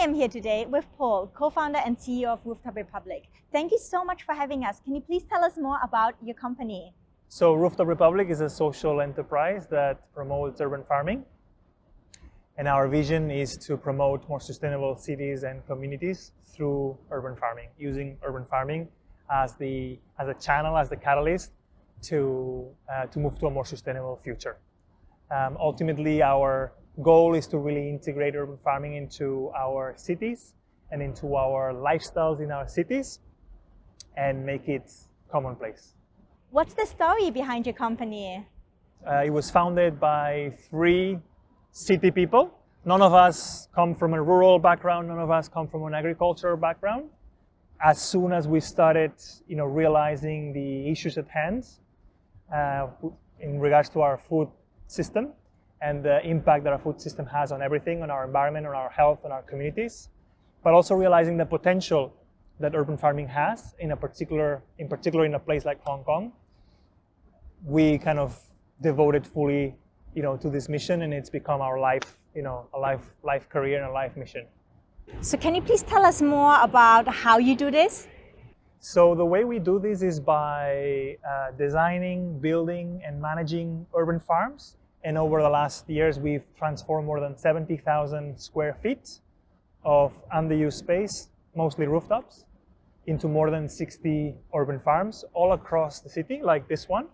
am here today with Pol, co-founder and CEO of Rooftop Republic. Thank you so much for having us. Can you please tell us more about your company? So Rooftop Republic is a social enterprise that promotes urban farming. And our vision is to promote more sustainable cities and communities through urban farming, using urban farming as a channel, as the catalyst to move to a more sustainable future. Ultimately, our goal is to really integrate urban farming into our cities and into our lifestyles in our cities and make it commonplace. What's the story behind your company? It was founded by 3 city people. None of us come from a rural background. None of us come from an agricultural background. As soon as we started, realizing the issues at hand in regards to our food system and the impact that our food system has on everything, on our environment, on our health, on our communities, but also realizing the potential that urban farming has, in particular in a place like Hong Kong, we kind of devoted fully, to this mission, and it's become our life, a life career and a life mission. So can you please tell us more about how you do this? So the way we do this is by designing, building, and managing urban farms. And over the last years, we've transformed more than 70,000 square feet of underused space, mostly rooftops, into more than 60 urban farms all across the city, like this one.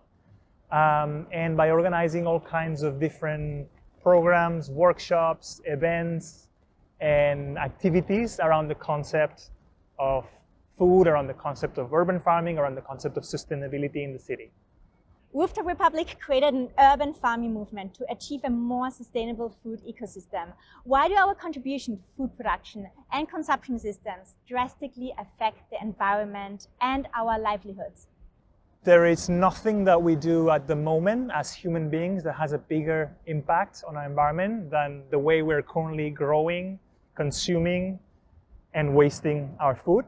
And by organizing all kinds of different programs, workshops, events, and activities around the concept of food, around the concept of urban farming, around the concept of sustainability in the city. Rooftop Republic created an urban farming movement to achieve a more sustainable food ecosystem. Why do our contribution to food production and consumption systems drastically affect the environment and our livelihoods? There is nothing that we do at the moment as human beings that has a bigger impact on our environment than the way we're currently growing, consuming, and wasting our food.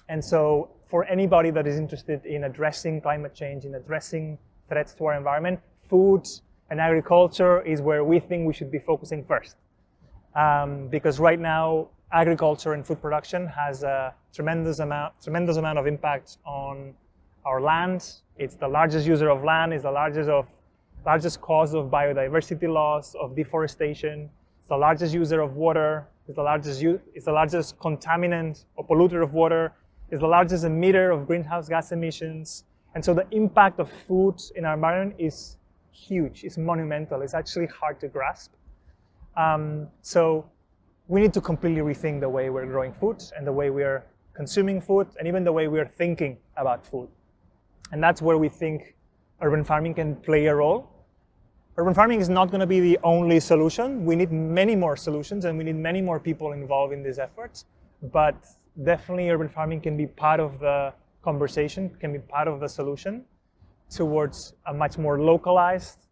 And so for anybody that is interested in addressing climate change, in addressing threats to our environment, food and agriculture is where we think we should be focusing first. Because right now, agriculture and food production has a tremendous amount of impact on our land. It's the largest user of land, it's the largest cause of biodiversity loss, of deforestation. It's the largest user of water, it's the largest contaminant or polluter of water, it's the largest emitter of greenhouse gas emissions. And so the impact of food in our environment is huge, it's monumental, it's actually hard to grasp. So we need to completely rethink the way we're growing food and the way we are consuming food and even the way we are thinking about food. And that's where we think urban farming can play a role. Urban farming is not going to be the only solution. We need many more solutions and we need many more people involved in these efforts. But definitely urban farming can be part of the conversation, can be part of the solution towards a much more localized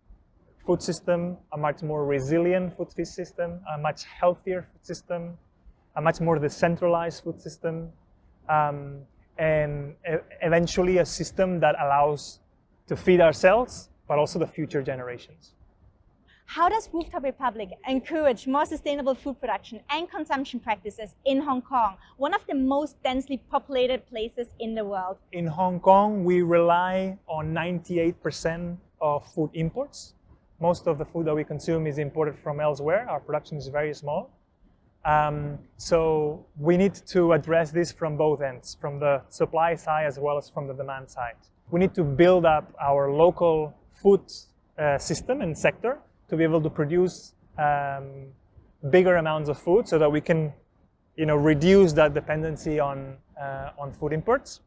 food system, a much more resilient food system, a much healthier food system, a much more decentralized food system, and eventually a system that allows to feed ourselves, but also the future generations. How does Rooftop Republic encourage more sustainable food production and consumption practices in Hong Kong, one of the most densely populated places in the world? In Hong Kong, we rely on 98% of food imports. Most of the food that we consume is imported from elsewhere. Our production is very small. So we need to address this from both ends, from the supply side as well as from the demand side. We need to build up our local food system and sector to be able to produce bigger amounts of food so that we can, reduce that dependency on food imports.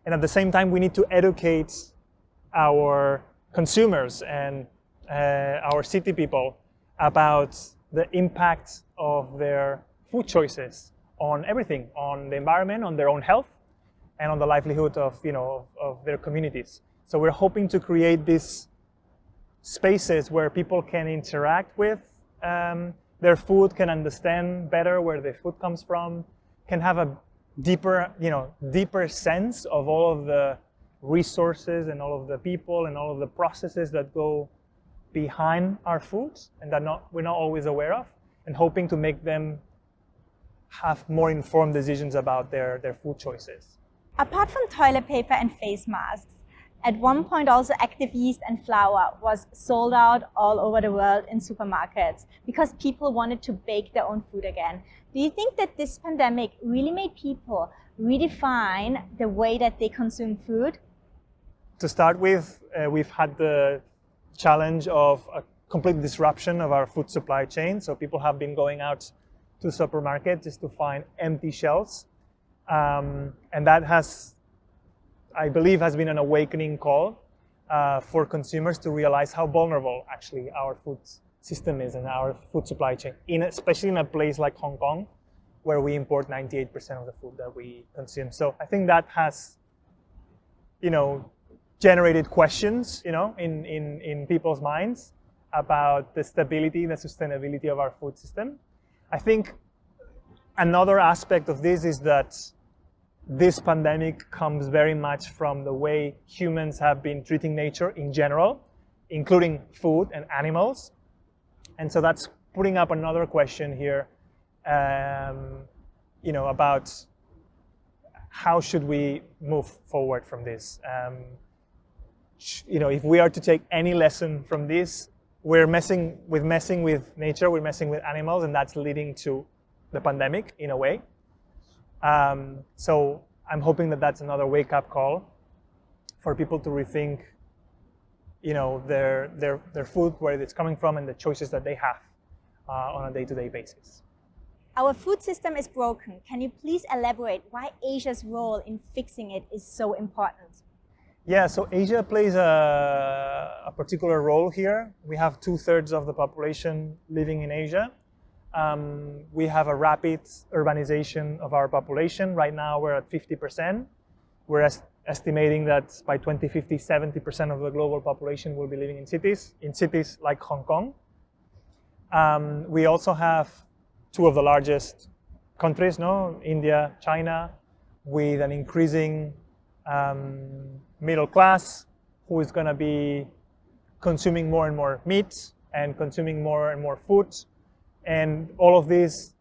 And at the same time, we need to educate our consumers and our city people about the impact of their food choices on everything, on the environment, on their own health, and on the livelihood of their communities. So we're hoping to create these spaces where people can interact with their food, can understand better where their food comes from, can have a deeper sense of all of the resources and all of the people and all of the processes that go behind our foods and that we're not always aware of, and hoping to make them have more informed decisions about their food choices. Apart from toilet paper and face masks, at one point also active yeast and flour was sold out all over the world in supermarkets because people wanted to bake their own food again. Do you think that this pandemic really made people redefine the way that they consume food? To start with, we've had the challenge of a complete disruption of our food supply chain. So people have been going out to the supermarket just to find empty shelves. And that has, I believe, has been an awakening call for consumers to realize how vulnerable actually our food system is and our food supply chain, especially in a place like Hong Kong, where we import 98% of the food that we consume. So I think that has, generated questions, in people's minds about the stability, the sustainability of our food system. I think another aspect of this is that this pandemic comes very much from the way humans have been treating nature in general, including food and animals. And so that's putting up another question here, about how should we move forward from this? If we are to take any lesson from this, we're messing with nature, we're messing with animals, and that's leading to the pandemic in a way. So I'm hoping that that's another wake-up call for people to rethink, their food, where it's coming from, and the choices that they have on a day-to-day basis. Our food system is broken. Can you please elaborate why Asia's role in fixing it is so important? Yeah, so Asia plays a particular role here. We have 2/3 of the population living in Asia. We have a rapid urbanization of our population. Right now, we're at 50%. We're estimating that by 2050, 70% of the global population will be living in cities like Hong Kong. We also have two of the largest countries, India, China, with an increasing middle class who is going to be consuming more and more meat and consuming more and more food. And all of this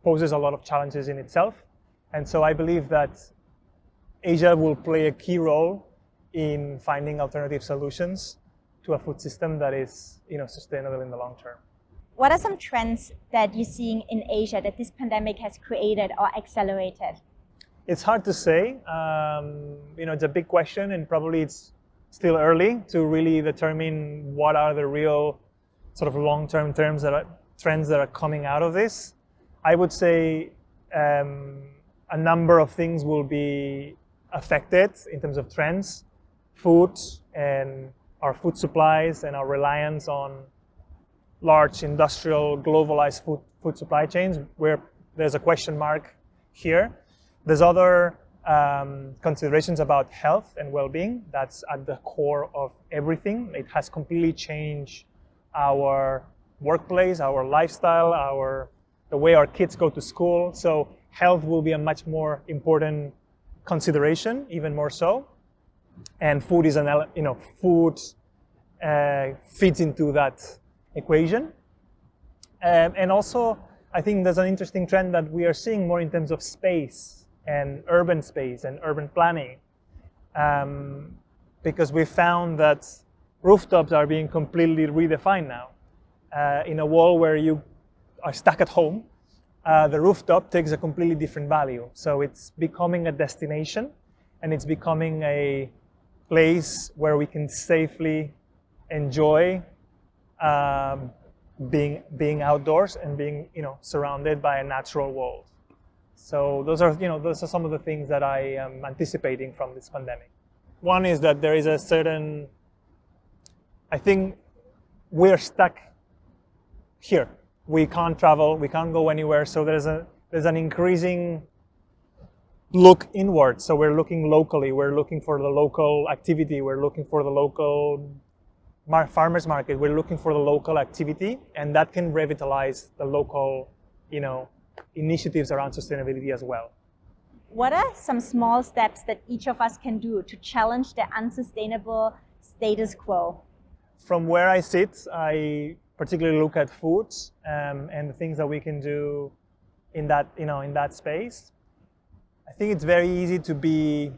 poses a lot of challenges in itself. And so I believe that Asia will play a key role in finding alternative solutions to a food system that is, sustainable in the long term. What are some trends that you're seeing in Asia that this pandemic has created or accelerated? It's hard to say. It's a big question, and probably it's still early to really determine what are the real sort of long-term trends that are coming out of this. I would say a number of things will be affected in terms of trends. Food and our food supplies and our reliance on large industrial globalized food supply chains, where there's a question mark here. There's other considerations about health and well-being. That's at the core of everything. It has completely changed our workplace, our lifestyle, the way our kids go to school. So health will be a much more important consideration, even more so. And food is food fits into that equation. And also, I think there's an interesting trend that we are seeing more in terms of space and urban planning, because we found that rooftops are being completely redefined now. In a world where you are stuck at home, the rooftop takes a completely different value. So it's becoming a destination, and it's becoming a place where we can safely enjoy being outdoors and being surrounded by a natural world. So those are some of the things that I am anticipating from this pandemic. One is that there is a certain, I think we're stuck here. We can't travel, we can't go anywhere, so there's an increasing look inward. So we're looking locally, we're looking for the local activity, we're looking for the local farmers market, we're looking for the local activity, and that can revitalize the local, initiatives around sustainability as well. What are some small steps that each of us can do to challenge the unsustainable status quo? From where I sit, I particularly look at food and the things that we can do in that space. I think it's very easy to be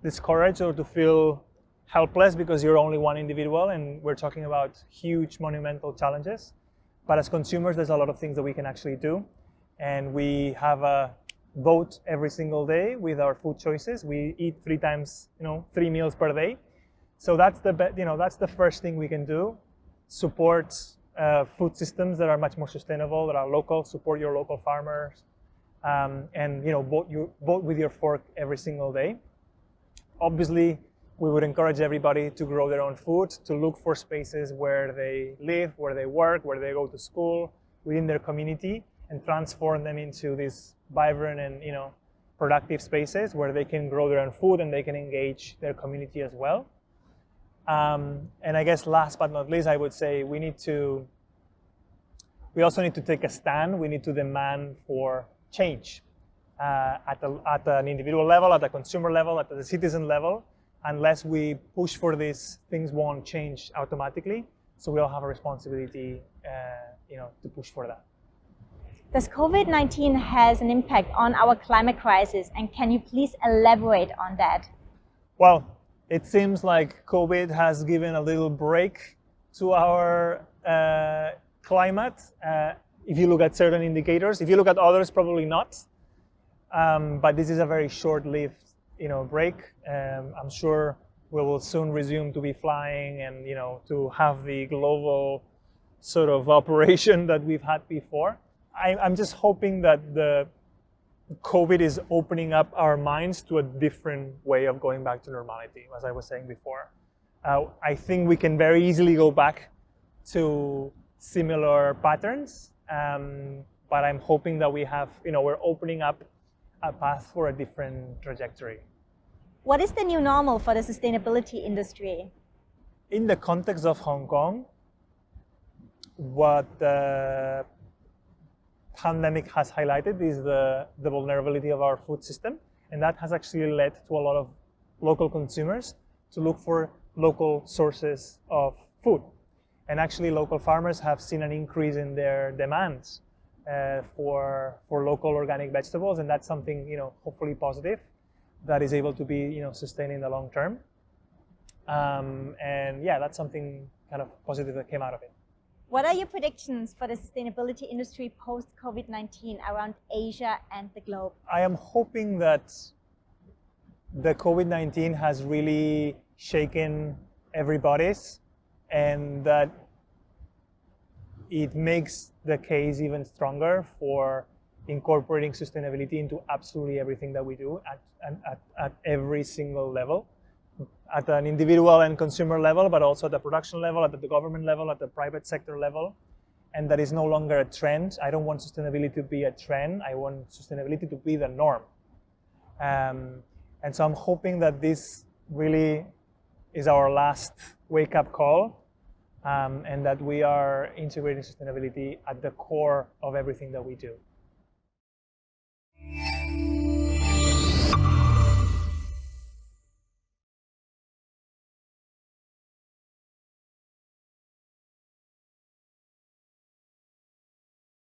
discouraged or to feel helpless because you're only one individual and we're talking about huge monumental challenges. But as consumers, there's a lot of things that we can actually do. And we have a vote every single day with our food choices. We eat 3 meals per day. So that's the first thing we can do. Support food systems that are much more sustainable, that are local. Support your local farmers, and vote with your fork every single day. Obviously, we would encourage everybody to grow their own food, to look for spaces where they live, where they work, where they go to school, within their community, and transform them into these vibrant and productive spaces where they can grow their own food and they can engage their community as well. And I guess last but not least, I would say we also need to take a stand. We need to demand for change at an individual level, at a consumer level, at the citizen level. Unless we push for this, things won't change automatically. So we all have a responsibility, to push for that. Does COVID-19 has an impact on our climate crisis, and can you please elaborate on that? Well, it seems like COVID has given a little break to our climate. If you look at certain indicators, if you look at others, probably not. But this is a very short-lived break. I'm sure we will soon resume to be flying and to have the global sort of operation that we've had before. I'm just hoping that the COVID is opening up our minds to a different way of going back to normality, as I was saying before. I think we can very easily go back to similar patterns, but I'm hoping that we're opening up a path for a different trajectory. What is the new normal for the sustainability industry? In the context of Hong Kong, what the pandemic has highlighted is the vulnerability of our food system, and that has actually led to a lot of local consumers to look for local sources of food. And actually local farmers have seen an increase in their demands for local organic vegetables, and that's something hopefully positive that is able to be sustained in the long term. And yeah, that's something kind of positive that came out of it. What are your predictions for the sustainability industry post-COVID-19 around Asia and the globe? I am hoping that the COVID-19 has really shaken everybody's, and that it makes the case even stronger for incorporating sustainability into absolutely everything that we do at every single level, at an individual and consumer level, but also at the production level, at the government level, at the private sector level. And that is no longer a trend. I don't want sustainability to be a trend. I want sustainability to be the norm. And so I'm hoping that this really is our last wake-up call, and that we are integrating sustainability at the core of everything that we do.